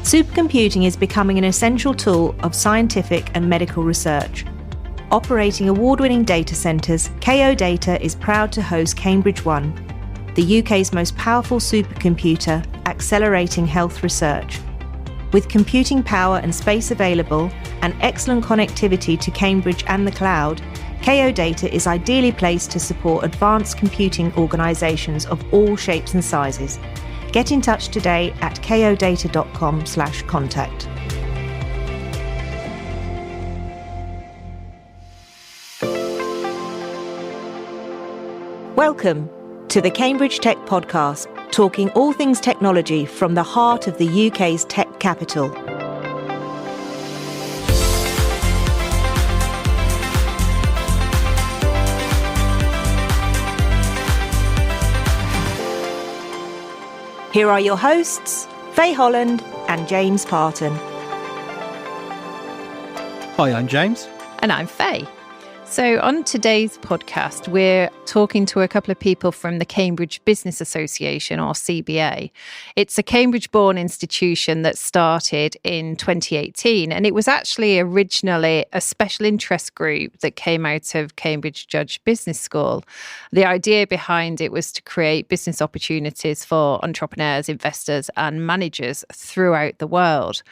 Supercomputing is becoming an essential tool of scientific and medical research. Operating award-winning data centres, KO Data is proud to host Cambridge One, the UK's most powerful supercomputer accelerating health research. With computing power and space available and excellent connectivity to Cambridge and the cloud, KO Data is ideally placed to support advanced computing organisations of all shapes and sizes. Get in touch today at kodata.com/contact. Welcome to the Cambridge Tech Podcast, talking all things technology from the heart of the UK's tech capital. Here are your hosts, Faye Holland and James Parton. Hi, I'm James. And I'm Faye. So on today's podcast, we're talking to a couple of people from the Cambridge Business Association, or CBA. It's a Cambridge-born institution that started in 2018, and it was actually originally a special interest group that came out of Cambridge Judge Business School. The idea behind it was to create business opportunities for entrepreneurs, investors, and managers throughout the world.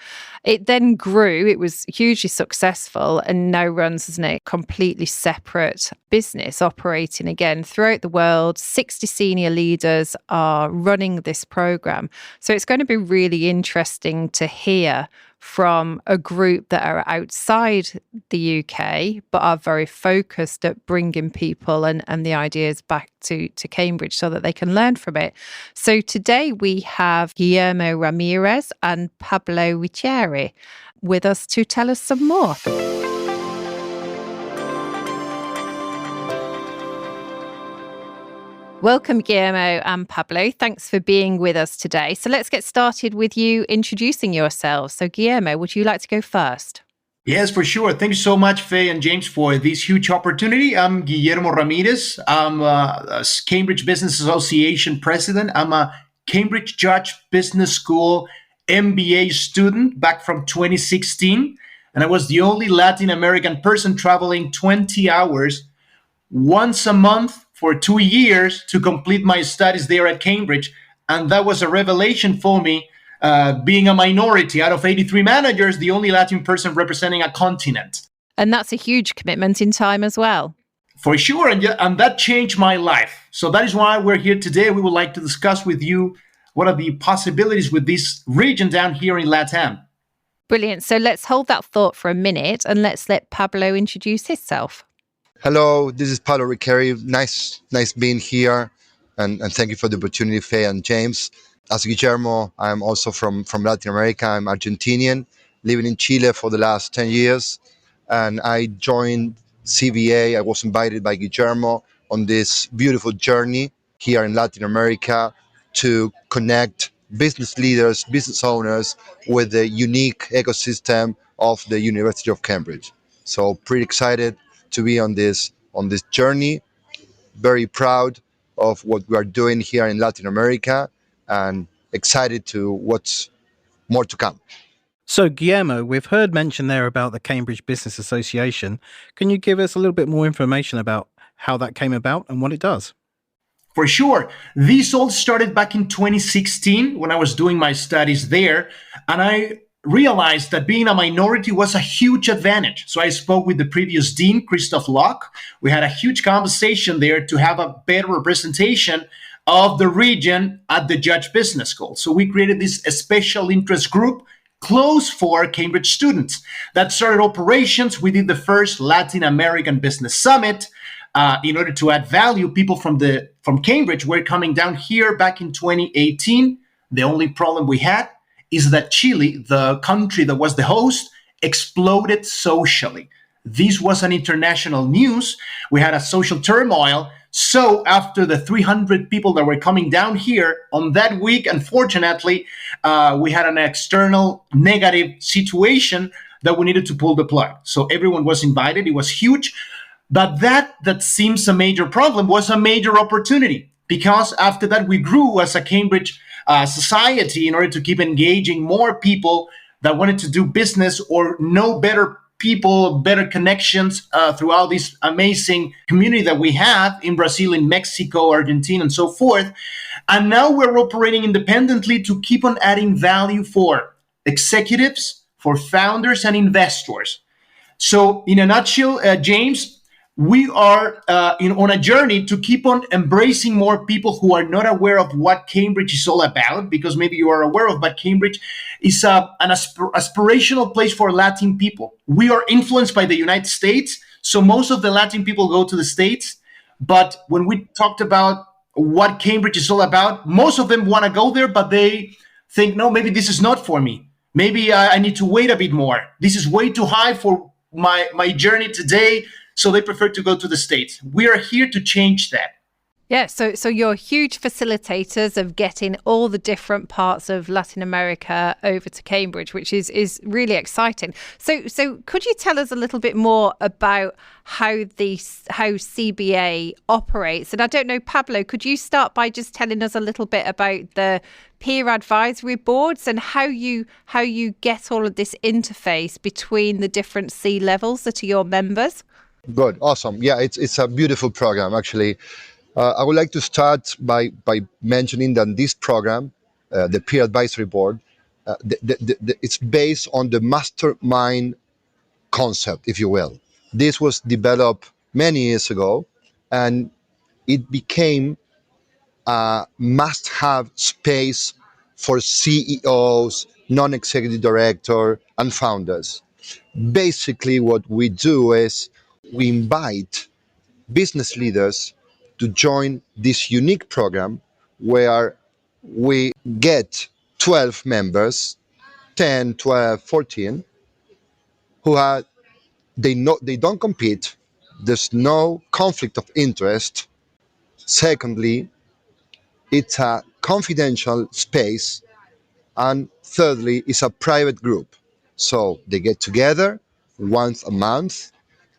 It then grew, it was hugely successful, and now runs as a completely separate business operating again throughout the world. 60 senior leaders are running this program. So it's going to be really interesting to hear from a group that are outside the UK, but are very focused at bringing people and the ideas back to Cambridge so that they can learn from it. So today we have Guillermo Ramirez and Pablo Riccheri with us to tell us some more. Welcome, Guillermo and Pablo. Thanks for being with us today. So let's get started with you introducing yourselves. So Guillermo, would you like to go first? Yes, for sure. Thank you so much, Faye and James, for this huge opportunity. I'm Guillermo Ramirez. I'm a Cambridge Business Association president. I'm a Cambridge Judge Business School MBA student back from 2016. And I was the only Latin American person traveling 20 hours once a month for 2 years to complete my studies there at Cambridge. And that was a revelation for me, being a minority out of 83 managers, the only Latin person representing a continent. And that's a huge commitment in time as well. For sure, and that changed my life. So that is why we're here today. We would like to discuss with you what are the possibilities with this region down here in LatAm. Brilliant. So let's hold that thought for a minute and let's let Pablo introduce himself. Hello, this is Pablo Riccheri. Nice being here, and thank you for the opportunity, Faye and James. As Guillermo, I'm also from Latin America. I'm Argentinian, living in Chile for the last 10 years, and I joined CBA. I was invited by Guillermo on this beautiful journey here in Latin America to connect business leaders, business owners with the unique ecosystem of the University of Cambridge. So pretty excited to be on this journey. Very proud of what we are doing here in Latin America and excited to what's more to come. So, Guillermo, we've heard mention there about the Cambridge Business Association. Can you give us a little bit more information about how that came about and what it does? For sure. This all started back in 2016 when I was doing my studies there, and I realized that being a minority was a huge advantage. So I spoke with the previous dean, Christoph Locke. We had a huge conversation there to have a better representation of the region at the Judge Business School. So we created this special interest group close for Cambridge students that started operations. We did the first Latin American Business Summit. In order to add value, people from Cambridge were coming down here back in 2018. The only problem we had is that Chile, the country that was the host, exploded socially. This was an international news. We had a social turmoil. So after the 300 people that were coming down here on that week, unfortunately, we had an external negative situation that we needed to pull the plug. So everyone was invited. It was huge. But that seems a major problem was a major opportunity, because after that we grew as a Cambridge society in order to keep engaging more people that wanted to do business or know better people, better connections throughout this amazing community that we have in Brazil, in Mexico, Argentina, and so forth. And now we're operating independently to keep on adding value for executives, for founders, and investors. So, in a nutshell, James, we are on a journey to keep on embracing more people who are not aware of what Cambridge is all about, because maybe you are aware of, but Cambridge is an aspirational place for Latin people. We are influenced by the United States, so most of the Latin people go to the States. But when we talked about what Cambridge is all about, most of them want to go there, but they think, no, maybe this is not for me. Maybe I need to wait a bit more. This is way too high for my journey today. So they prefer to go to the States. We are here to change that. Yeah, so you're huge facilitators of getting all the different parts of Latin America over to Cambridge, which is really exciting. So could you tell us a little bit more about how CBA operates? And I don't know, Pablo, could you start by just telling us a little bit about the peer advisory boards and how you get all of this interface between the different C levels that are your members? Good, awesome. Yeah, it's a beautiful program, actually. I would like to start by mentioning that this program, the Peer Advisory Board, it's based on the mastermind concept, if you will. This was developed many years ago, and it became a must-have space for CEOs, non-executive director, and founders. Basically, what we do is we invite business leaders to join this unique program where we get 12 members, 10, 12, 14, who are, they don't compete, there's no conflict of interest. Secondly, it's a confidential space. And thirdly, it's a private group. So they get together once a month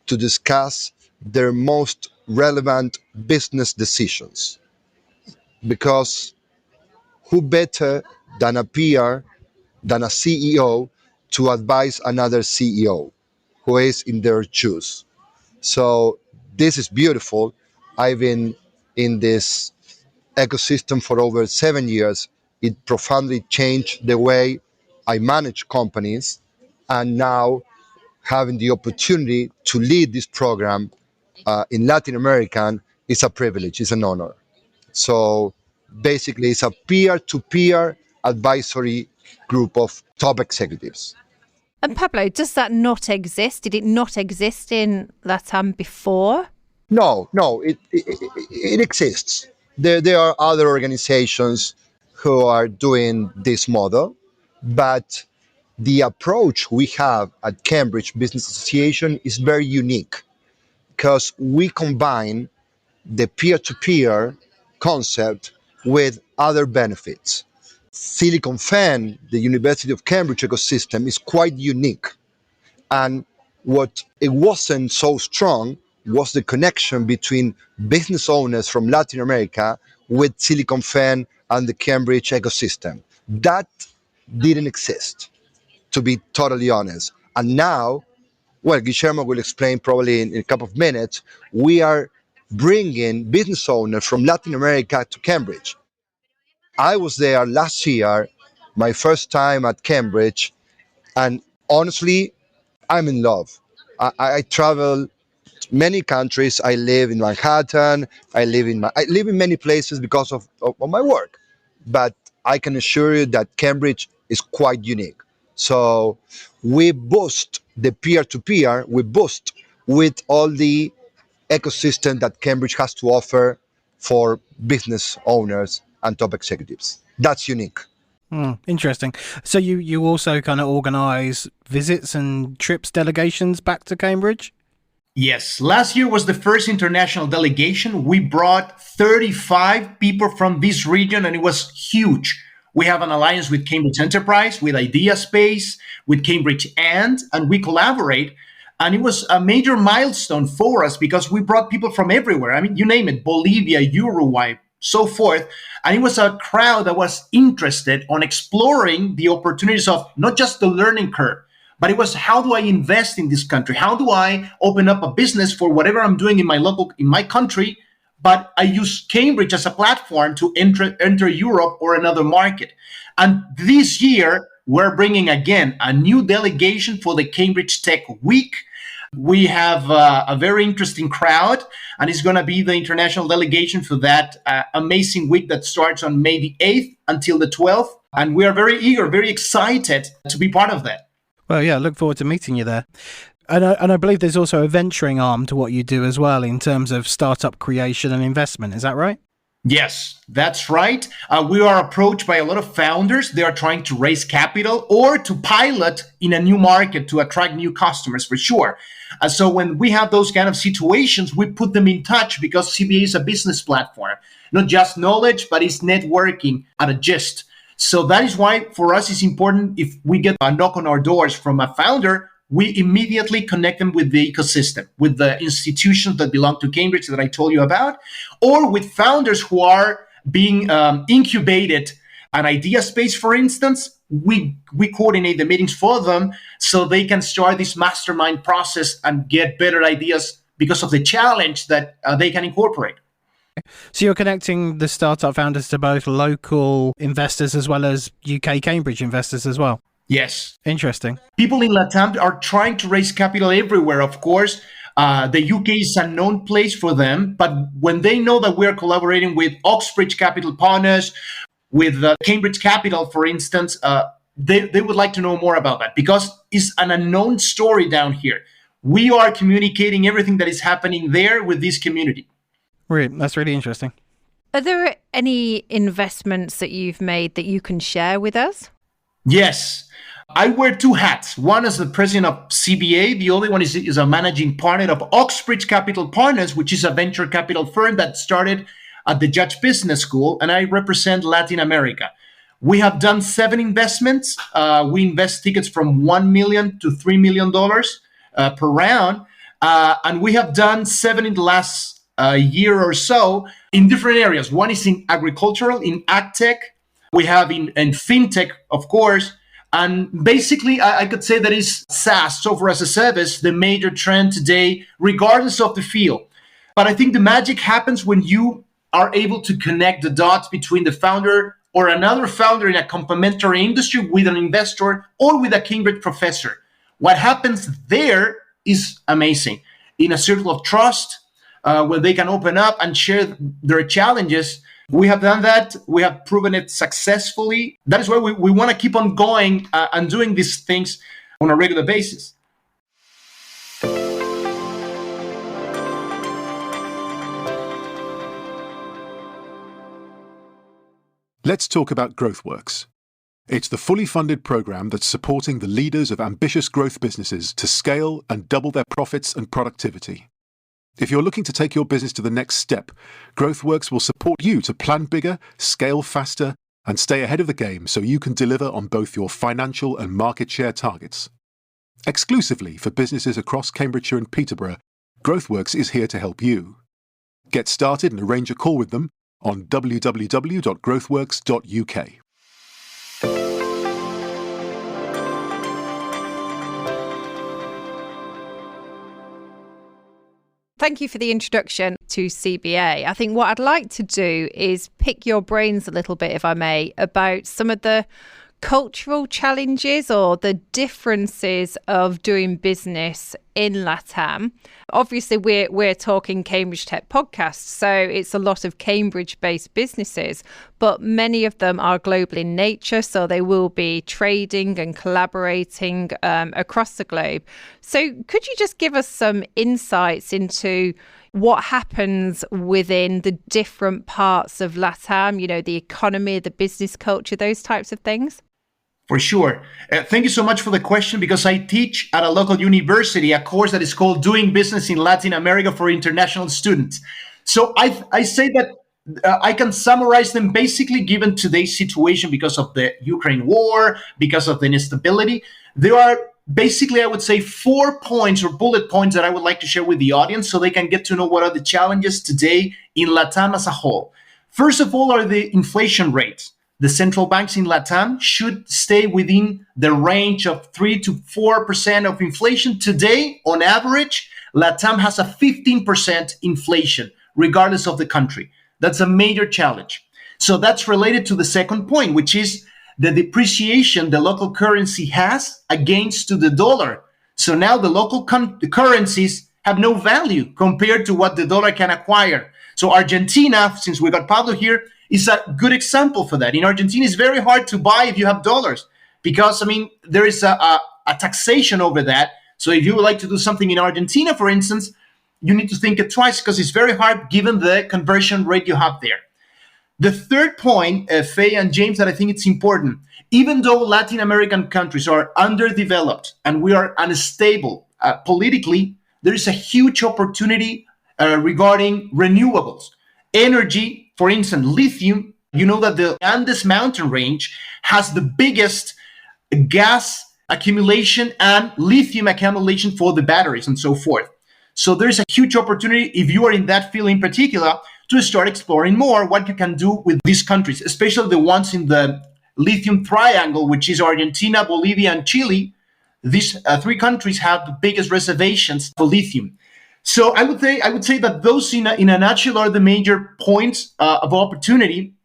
to discuss their most relevant business decisions. Because who better than a peer, than a CEO to advise another CEO who is in their shoes? So this is beautiful. I've been in this ecosystem for over 7 years. It profoundly changed the way I manage companies. And now having the opportunity to lead this program in Latin America is a privilege, it's an honor. So basically, it's a peer-to-peer advisory group of top executives. And Pablo, does that not exist? Did it not exist in LatAm before? No, it exists. There are other organizations who are doing this model, but the approach we have at Cambridge Business Association is very unique because we combine the peer-to-peer concept with other benefits. Silicon Fen, the University of Cambridge ecosystem, is quite unique. And what it wasn't so strong was the connection between business owners from Latin America with Silicon Fen and the Cambridge ecosystem. That didn't exist, to be totally honest. And now, well, Guillermo will explain probably in a couple of minutes, we are bringing business owners from Latin America to Cambridge. I was there last year, my first time at Cambridge, and honestly, I'm in love. I travel many countries. I live in Manhattan. I live in many places because of my work. But I can assure you that Cambridge is quite unique. So we boost the peer-to-peer. We boost with all the ecosystem that Cambridge has to offer for business owners and top executives. That's unique. Interesting. So you also kind of organize visits and trips, delegations back to Cambridge? Yes. Last year was the first international delegation. We brought 35 people from this region, and it was huge. We have an alliance with Cambridge Enterprise, with Idea Space, with Cambridge and we collaborate. And it was a major milestone for us because we brought people from everywhere. I mean, you name it, Bolivia, Uruguay, so forth. And it was a crowd that was interested on exploring the opportunities of not just the learning curve, but it was, how do I invest in this country? How do I open up a business for whatever I'm doing in my country? But I use Cambridge as a platform to enter Europe or another market. And this year, we're bringing again a new delegation for the Cambridge Tech Week. We have a very interesting crowd, and it's going to be the international delegation for that amazing week that starts on May the 8th until the 12th. And we are very eager, very excited to be part of that. Well, yeah, look forward to meeting you there. And I believe there's also a venturing arm to what you do as well in terms of startup creation and investment. Is that right? Yes, that's right. We are approached by a lot of founders. They are trying to raise capital or to pilot in a new market to attract new customers, for sure. So when we have those kind of situations, we put them in touch, because CBA is a business platform, not just knowledge, but it's networking at a gist. So that is why for us it's important, if we get a knock on our doors from a founder, we immediately connect them with the ecosystem, with the institutions that belong to Cambridge that I told you about, or with founders who are being incubated an idea space, for instance. We coordinate the meetings for them so they can start this mastermind process and get better ideas because of the challenge that they can incorporate. So you're connecting the startup founders to both local investors as well as UK Cambridge investors as well? Yes. Interesting. People in LatAm are trying to raise capital everywhere, of course. The UK is a known place for them, but when they know that we're collaborating with Oxbridge Capital Partners, with Cambridge Capital, for instance, they would like to know more about that, because it's an unknown story down here. We are communicating everything that is happening there with this community. Right. That's really interesting. Are there any investments that you've made that you can share with us? Yes. I wear two hats. One as the president of CBA. The other one is a managing partner of Oxbridge Capital Partners, which is a venture capital firm that started at the Judge Business School, and I represent Latin America. We have done 7 investments. We invest tickets from $1 million to $3 million per round. And we have done 7 in the last year or so in different areas. One is in agricultural, in ag tech. We have in fintech, of course. And basically, I could say that is SaaS, software as a service, the major trend today, regardless of the field. But I think the magic happens when you are able to connect the dots between the founder or another founder in a complementary industry with an investor or with a Cambridge professor. What happens there is amazing. In a circle of trust, where they can open up and share their challenges. We have done that. We have proven it successfully. That is why we want to keep on going and doing these things on a regular basis. Let's talk about GrowthWorks. It's the fully funded program that's supporting the leaders of ambitious growth businesses to scale and double their profits and productivity. If you're looking to take your business to the next step, GrowthWorks will support you to plan bigger, scale faster, and stay ahead of the game so you can deliver on both your financial and market share targets. Exclusively for businesses across Cambridgeshire and Peterborough, GrowthWorks is here to help you. Get started and arrange a call with them on www.growthworks.uk. Thank you for the introduction to CBA. I think what I'd like to do is pick your brains a little bit, if I may, about some of the cultural challenges or the differences of doing business in LatAm. Obviously, we're talking Cambridge Tech podcast, so it's a lot of Cambridge-based businesses, but many of them are global in nature, so they will be trading and collaborating across the globe. So could you just give us some insights into what happens within the different parts of LatAm, you know, the economy, the business culture, those types of things? For sure. Thank you so much for the question, because I teach at a local university a course that is called Doing Business in Latin America for International Students. So I say that I can summarize them basically given today's situation because of the Ukraine war, because of the instability. There are basically, I would say, 4 points or bullet points that I would like to share with the audience so they can get to know what are the challenges today in LatAm as a whole. First of all are the inflation rates. The central banks in LatAm should stay within the range of 3 to 4% of inflation. Today, on average, LatAm has a 15% inflation, regardless of the country. That's a major challenge. So that's related to the second point, which is the depreciation the local currency has against to the dollar. So now the local currencies have no value compared to what the dollar can acquire. So Argentina, since we got Pablo here, is a good example for that. In Argentina, it's very hard to buy if you have dollars because, there is a taxation over that. So if you would like to do something in Argentina, for instance, you need to think it twice because it's very hard given the conversion rate you have there. The third point, Faye and James, that I think it's important, even though Latin American countries are underdeveloped and we are unstable politically, there is a huge opportunity regarding renewables. Energy, for instance, lithium, you know that the Andes mountain range has the biggest gas accumulation and lithium accumulation for the batteries and so forth. So there's a huge opportunity if you are in that field in particular to start exploring more what you can do with these countries, especially the ones in the lithium triangle, which is Argentina, Bolivia, and Chile. These three countries have the biggest reservations for lithium. So I would say that those in a nutshell are the major points of opportunity.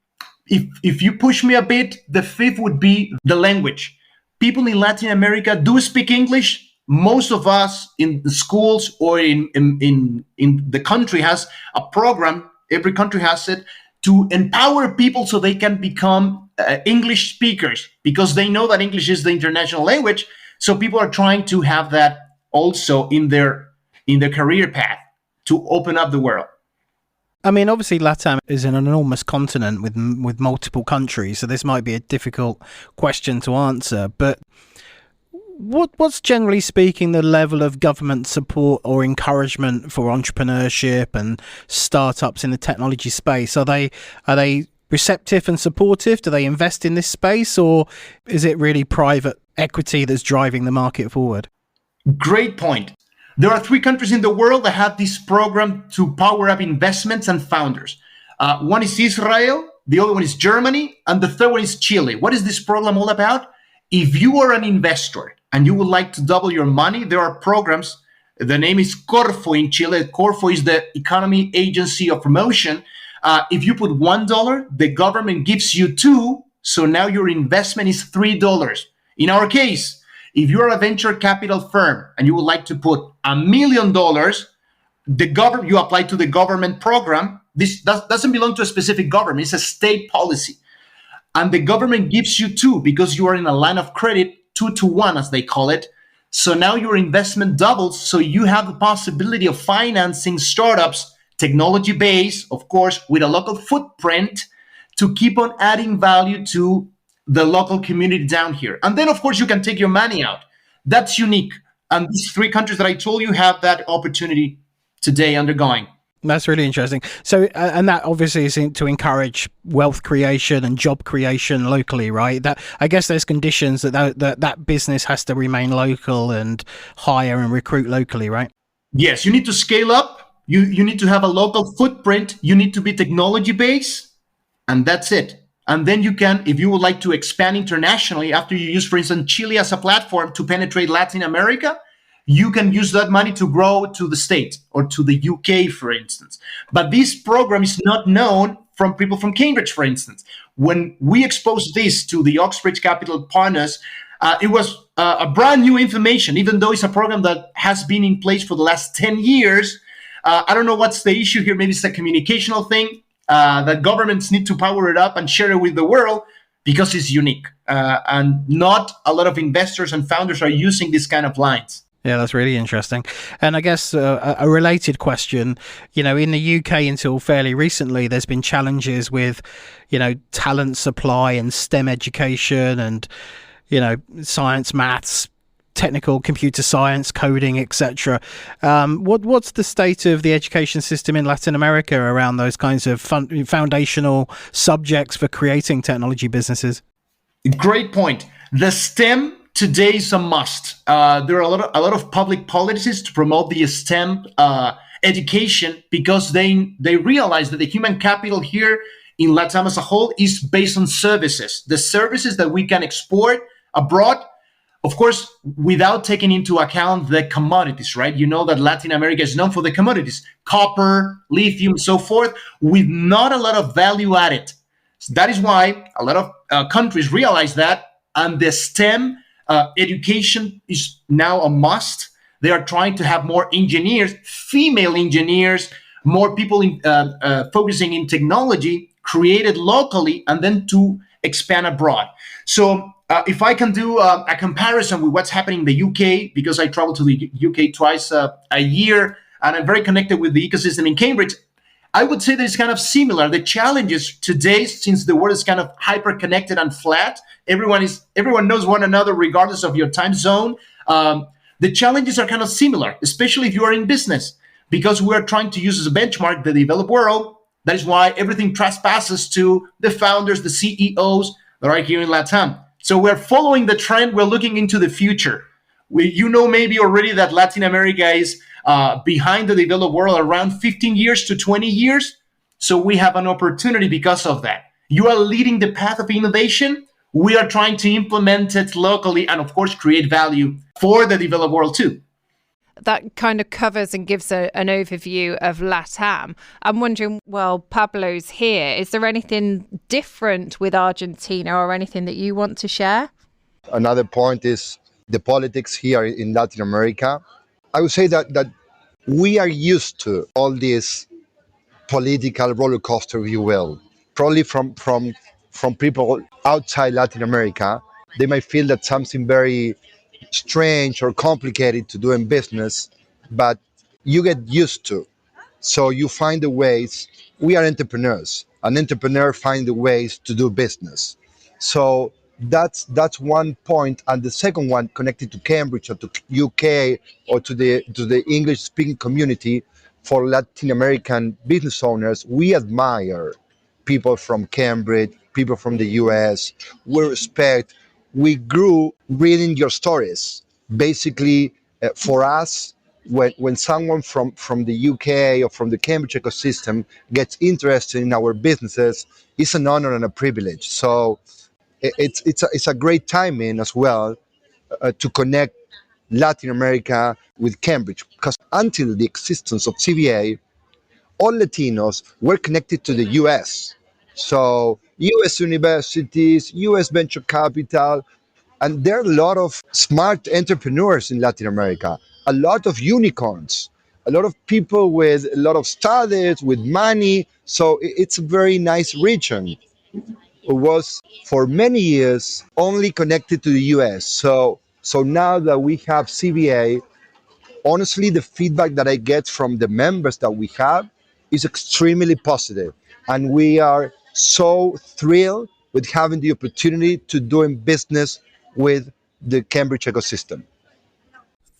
If you push me a bit, the fifth would be the language. People in Latin America do speak English. Most of us in the schools or in the country has a program, every country has it, to empower people so they can become English speakers because they know that English is the international language. So people are trying to have that also in their career path to open up the world. Obviously LatAm is an enormous continent with multiple countries, so this might be a difficult question to answer, but what's generally speaking the level of government support or encouragement for entrepreneurship and startups in the technology space? Are they receptive and supportive? Do they invest in this space, or is it really private equity that's driving the market forward? Great point. There are three countries in the world that have this program to power up investments and founders. One is Israel, the other one is Germany, and the third one is Chile. What is this program all about? If you are an investor and you would like to double your money, there are programs. The name is Corfo in Chile. Corfo is the economy agency of promotion. If you put $1, the government gives you $2. So now your investment is $3. In our case, if you're a venture capital firm and you would like to put $1 million, you apply to the government program. This doesn't belong to a specific government. It's a state policy. And the government gives you $2 because you are in a line of credit, 2 to 1, as they call it. So now your investment doubles. So you have the possibility of financing startups, technology-based, of course, with a local footprint to keep on adding value to the local community down here. And then, of course, you can take your money out. That's unique. And these three countries that I told you have that opportunity today undergoing. That's really interesting. So, and that obviously is to encourage wealth creation and job creation locally, right? That I guess there's conditions that business has to remain local and hire and recruit locally, right? Yes, you need to scale up. You need to have a local footprint. You need to be technology based, and that's it. And then you can, if you would like to expand internationally, after you use, for instance, Chile as a platform to penetrate Latin America, you can use that money to grow to the States or to the UK, for instance. But this program is not known from people from Cambridge, for instance. When we exposed this to the Oxbridge Capital partners, it was a brand new information, even though it's a program that has been in place for the last 10 years. I don't know what's the issue here. Maybe it's a communicational thing. That governments need to power it up and share it with the world because it's unique. And not a lot of investors and founders are using this kind of lines. Yeah, that's really interesting. And I guess a related question, in the UK until fairly recently, there's been challenges with, talent supply and STEM education and, science, maths, technical computer science, coding, etc. What's the state of the education system in Latin America around those kinds of foundational subjects for creating technology businesses? Great point. The STEM today is a must. There are a lot of public policies to promote the STEM education because they realize that the human capital here in LatAm as a whole is based on services, the services that we can export abroad. Of course, without taking into account the commodities, right? You know that Latin America is known for the commodities, copper, lithium, so forth, with not a lot of value added. So that is why a lot of countries realize that, and the STEM education is now a must. They are trying to have more engineers, female engineers, more people focusing in technology, created locally, and then to expand abroad. So if I can do a comparison with what's happening in the UK, because I travel to the UK twice a year, and I'm very connected with the ecosystem in Cambridge, I would say that it's kind of similar. The challenges today, since the world is kind of hyper connected and flat, everyone knows one another regardless of your time zone. The challenges are kind of similar, especially if you are in business, because we are trying to use as a benchmark the developed world. That is why everything trespasses to the founders, the CEOs that are here in LatAm. So we're following the trend. We're looking into the future. You know maybe already that Latin America is behind the developed world around 15 years to 20 years. So we have an opportunity because of that. You are leading the path of innovation. We are trying to implement it locally and, of course, create value for the developed world too. That kind of covers and gives an overview of LatAm. I'm wondering, well, Pablo's here. Is there anything different with Argentina or anything that you want to share? Another point is the politics here in Latin America. I would say that we are used to all this political roller coaster, if you will. Probably from people outside Latin America, they might feel that something very strange or complicated to do in business, but you get used to. So you find the ways. We are entrepreneurs. An entrepreneur finds the ways to do business. So that's one point. And the second one, connected to Cambridge or to UK or to the English speaking community, for Latin American business owners, we admire people from Cambridge, people from the US. We respect. We grew reading your stories. Basically, for us, when someone from the UK or from the Cambridge ecosystem gets interested in our businesses, it's an honor and a privilege. So it's a great timing as well to connect Latin America with Cambridge, because until the existence of CBA, all Latinos were connected to the US. So US universities, US venture capital, and there are a lot of smart entrepreneurs in Latin America, a lot of unicorns, a lot of people with a lot of studies, with money. So it's a very nice region. It was for many years only connected to the US. So now that we have CBA, honestly, the feedback that I get from the members that we have is extremely positive. And we are so thrilled with having the opportunity to doing business with the Cambridge ecosystem.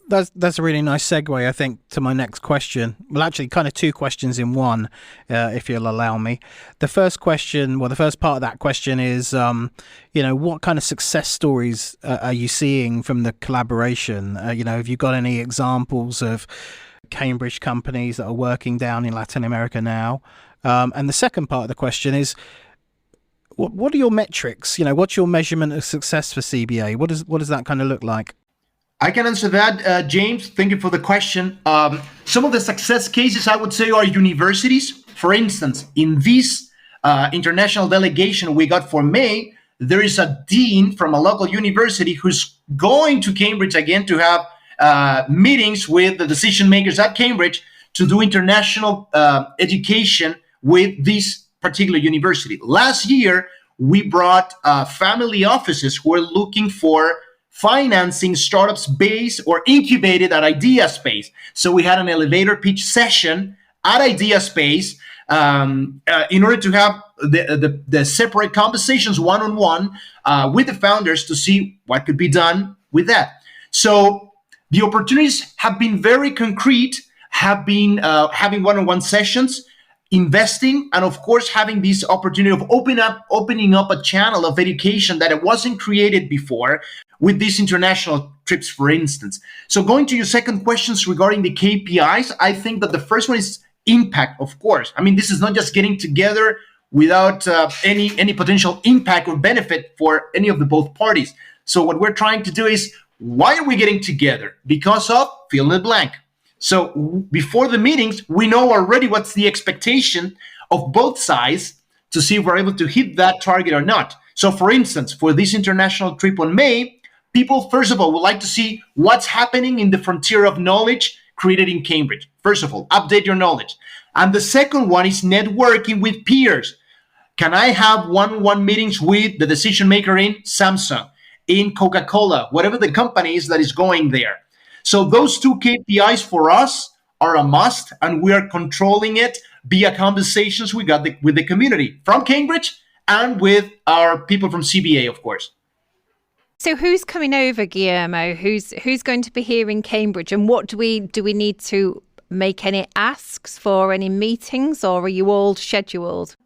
That's a really nice segue, I think, to my next question. Well, actually, kind of two questions in one, if you'll allow me. The first question, well, the first part of that question is, what kind of success stories are you seeing from the collaboration? Have you got any examples of Cambridge companies that are working down in Latin America now? And the second part of the question is, what are your metrics? What's your measurement of success for CBA? What does that kind of look like? I can answer that, James. Thank you for the question. Some of the success cases, I would say, are universities. For instance, in this international delegation we got for May, there is a dean from a local university who's going to Cambridge again to have meetings with the decision makers at Cambridge to do international education with this particular university. Last year, we brought family offices who are looking for financing startups based or incubated at Idea Space. So we had an elevator pitch session at Idea Space in order to have the separate conversations one-on-one with the founders to see what could be done with that. So the opportunities have been very concrete, have been having one-on-one sessions, investing, and of course having this opportunity of opening up a channel of education that it wasn't created before with these international trips, for instance. So going to your second questions regarding the KPIs, I think that the first one is impact, of course. I mean, this is not just getting together without any potential impact or benefit for any of the both parties. So what we're trying to do is, why are we getting together? Because of fill in the blank. So before the meetings, we know already what's the expectation of both sides to see if we're able to hit that target or not. So for instance, for this international trip on May, people, first of all, would like to see what's happening in the frontier of knowledge created in Cambridge. First of all, update your knowledge. And the second one is networking with peers. Can I have one-on-one meetings with the decision maker in Samsung, in Coca-Cola, whatever the company is that is going there? So those two KPIs for us are a must, and we are controlling it via conversations we got with the community from Cambridge and with our people from CBA, of course. So who's coming over, Guillermo? Who's going to be here in Cambridge, and what do we need to make any asks for any meetings, or are you all scheduled?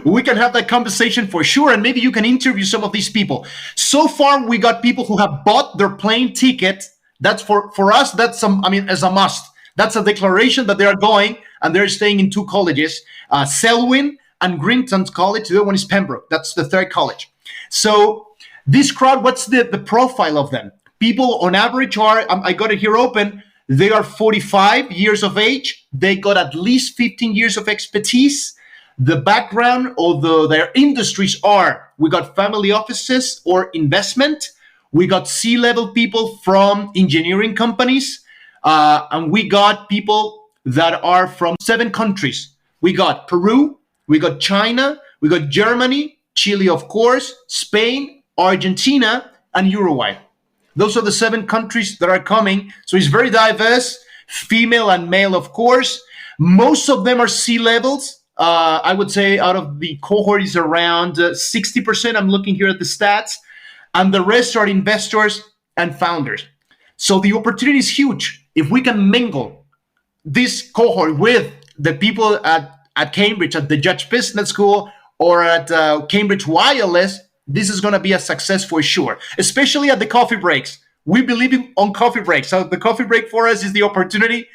We can have that conversation for sure, and maybe you can interview some of these people. So far, we got people who have bought their plane ticket. That's for us. That's as a must. That's a declaration that they are going, and they're staying in two colleges, Selwyn and Grinton's College. The other one is Pembroke. That's the third college. So this crowd, what's the profile of them? People on average are, I got it here open, they are 45 years of age. They got at least 15 years of expertise. The background of their industries are, we got family offices or investment. We got C-level people from engineering companies. And we got people that are from 7 countries. We got Peru, we got China, we got Germany, Chile, of course, Spain, Argentina, and Uruguay. Those are the 7 countries that are coming. So it's very diverse, female and male, of course. Most of them are C-levels. I would say out of the cohort is around 60%. I'm looking here at the stats. And the rest are investors and founders. So the opportunity is huge. If we can mingle this cohort with the people at Cambridge, at the Judge Business School, or at Cambridge Wireless, this is going to be a success for sure, especially at the coffee breaks. We believe on coffee breaks. So the coffee break for us is the opportunity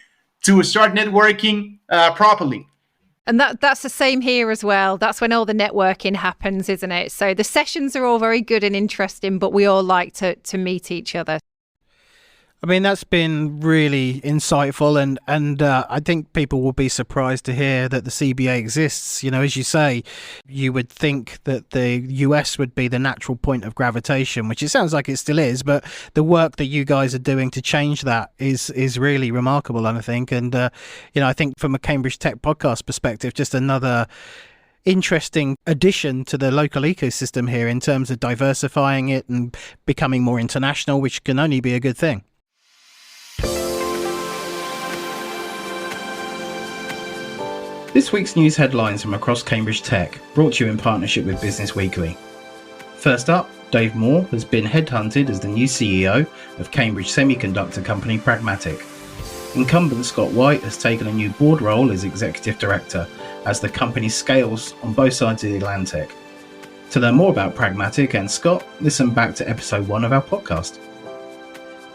to start networking properly. And that's the same here as well. That's when all the networking happens, isn't it? So the sessions are all very good and interesting, but we all like to meet each other. I mean, that's been really insightful, and I think people will be surprised to hear that the CBA exists. You know, as you say, you would think that the US would be the natural point of gravitation, which it sounds like it still is, but the work that you guys are doing to change that is really remarkable, I think. And, I think from a Cambridge Tech podcast perspective, just another interesting addition to the local ecosystem here in terms of diversifying it and becoming more international, which can only be a good thing. This week's news headlines from across Cambridge Tech, brought to you in partnership with Business Weekly. First up, Dave Moore has been headhunted as the new CEO of Cambridge semiconductor company Pragmatic. Incumbent Scott White has taken a new board role as Executive Director as the company scales on both sides of the Atlantic. To learn more about Pragmatic and Scott, listen back to episode 1 of our podcast.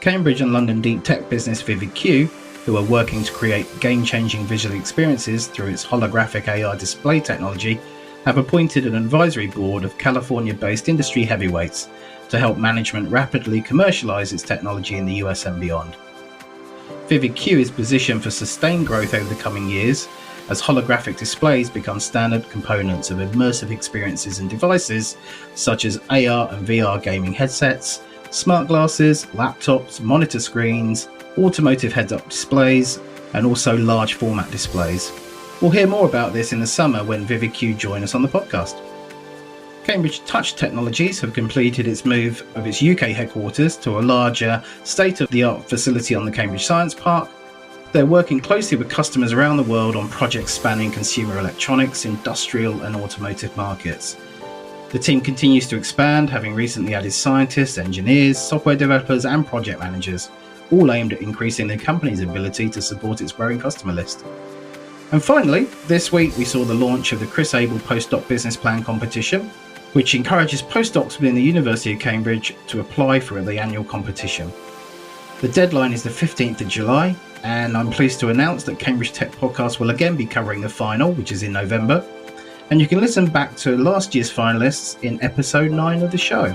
Cambridge and London deep tech business VividQ, who are working to create game-changing visual experiences through its holographic AR display technology, have appointed an advisory board of California-based industry heavyweights to help management rapidly commercialize its technology in the US and beyond. VividQ is positioned for sustained growth over the coming years as holographic displays become standard components of immersive experiences and devices such as AR and VR gaming headsets, smart glasses, laptops, monitor screens, automotive heads-up displays, and also large format displays. We'll hear more about this in the summer when VividQ join us on the podcast. Cambridge Touch Technologies have completed its move of its UK headquarters to a larger, state-of-the-art facility on the Cambridge Science Park. They're working closely with customers around the world on projects spanning consumer electronics, industrial and automotive markets. The team continues to expand, having recently added scientists, engineers, software developers and project managers, all aimed at increasing the company's ability to support its growing customer list. And finally, this week we saw the launch of the Chris Abel Postdoc Business Plan competition, which encourages postdocs within the University of Cambridge to apply for the annual competition. The deadline is the 15th of July, And I'm pleased to announce that Cambridge Tech Podcast will again be covering the final, which is in November. And you can listen back to last year's finalists in episode 9 of the show.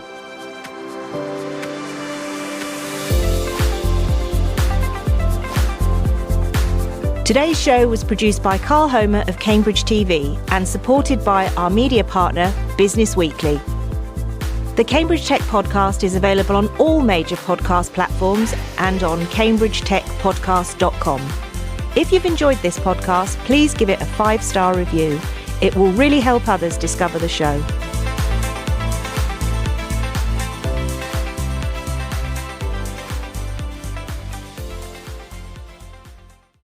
Today's show was produced by Carl Homer of Cambridge TV and supported by our media partner, Business Weekly. The Cambridge Tech Podcast is available on all major podcast platforms and on cambridgetechpodcast.com. If you've enjoyed this podcast, please give it a 5-star review. It will really help others discover the show.